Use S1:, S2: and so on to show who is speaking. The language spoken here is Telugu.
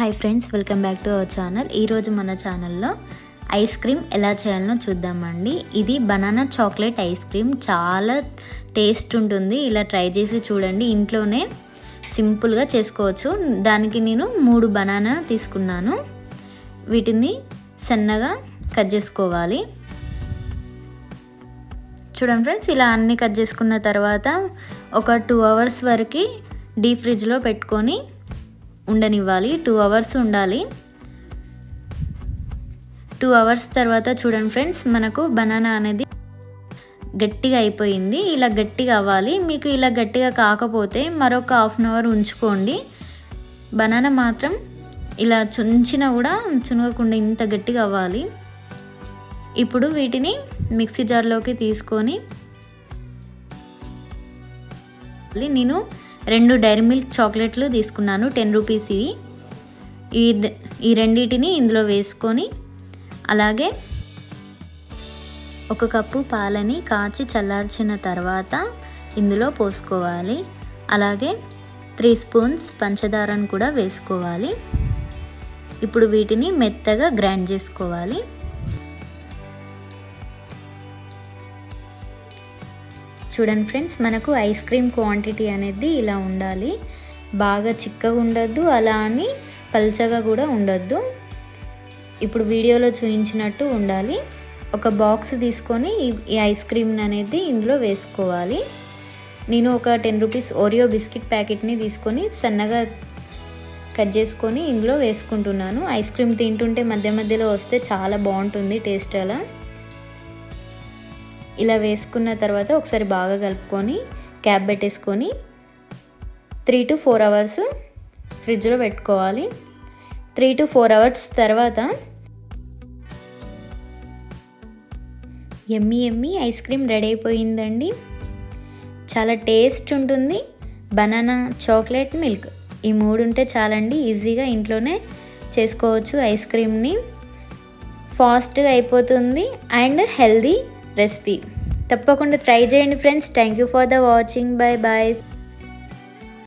S1: Hi friends, welcome back to our channel. ఈరోజు మన ఛానల్లో ఐస్ క్రీమ్ ఎలా చేయాలో చూద్దామండి. ఇది బనానా చాక్లెట్ ఐస్ క్రీమ్. చాలా టేస్ట్ ఉంటుంది. ఇలా ట్రై చేసి చూడండి. ఇంట్లోనే సింపుల్గా చేసుకోవచ్చు. దానికి నేను 3 బనానా తీసుకున్నాను. వీటిని సన్నగా కట్ చేసుకోవాలి. చూడండి ఫ్రెండ్స్, ఇలా అన్నీ కట్ చేసుకున్న తర్వాత ఒక 2 అవర్స్ వరకు డీప్ ఫ్రిడ్జ్లో పెట్టుకొని ఉండనివ్వాలి. 2 అవర్స్ ఉండాలి. 2 అవర్స్ తర్వాత చూడండి ఫ్రెండ్స్, మనకు బనానా అనేది గట్టిగా అయిపోయింది. ఇలా గట్టిగా అవ్వాలి. మీకు ఇలా గట్టిగా కాకపోతే మరొక 1/2 అవర్ ఉంచుకోండి. బనానా మాత్రం ఇలా చుంచినా కూడా చునగకుండా ఇంత గట్టిగా అవ్వాలి. ఇప్పుడు వీటిని మిక్సీ జార్లోకి తీసుకొని నేను 2 డైరీ మిల్క్ చాక్లెట్లు తీసుకున్నాను, 10 రూపీస్. ఈ రెండింటిని ఇందులో వేసుకొని, అలాగే 1 కప్పు పాలని కాచి చల్లార్చిన తర్వాత ఇందులో పోసుకోవాలి. అలాగే 3 స్పూన్స్ పంచదారను కూడా వేసుకోవాలి. ఇప్పుడు వీటిని మెత్తగా గ్రైండ్ చేసుకోవాలి. చూడండి ఫ్రెండ్స్, మనకు ఐస్ క్రీమ్ క్వాంటిటీ అనేది ఇలా ఉండాలి. బాగా చిక్కగా ఉండొద్దు, అలా అని పల్చగా కూడా ఉండొద్దు. ఇప్పుడు వీడియోలో చూపించినట్టు ఉండాలి. ఒక బాక్స్ తీసుకొని ఈ ఐస్ క్రీమ్ అనేది ఇందులో వేసుకోవాలి. నేను ఒక 10 రూపీస్ ఓరియో బిస్కెట్ ప్యాకెట్ని తీసుకొని సన్నగా కట్ చేసుకొని ఇందులో వేసుకుంటున్నాను. ఐస్ క్రీమ్ తింటుంటే మధ్య మధ్యలో వస్తే చాలా బాగుంటుంది టేస్ట్. అలా ఇలా వేసుకున్న తర్వాత ఒకసారి బాగా కలుపుకొని క్యాప్ పెట్టేసుకొని 3 to 4 అవర్స్ ఫ్రిడ్జ్లో పెట్టుకోవాలి. 3 to 4 అవర్స్ తర్వాత యమ్మీ ఐస్ క్రీమ్ రెడీ అయిపోయిందండి. చాలా టేస్ట్ ఉంటుంది. బనానా, చాక్లెట్, మిల్క్ ఈ 3 ఉంటే చాలండి. ఈజీగా ఇంట్లోనే చేసుకోవచ్చు ఐస్ క్రీమ్ని. ఫాస్ట్గా అయిపోతుంది అండ్ హెల్దీ రెసిపీ. తప్పకుండా ట్రై చేయండి friends. Thank you for the watching. Bye bye.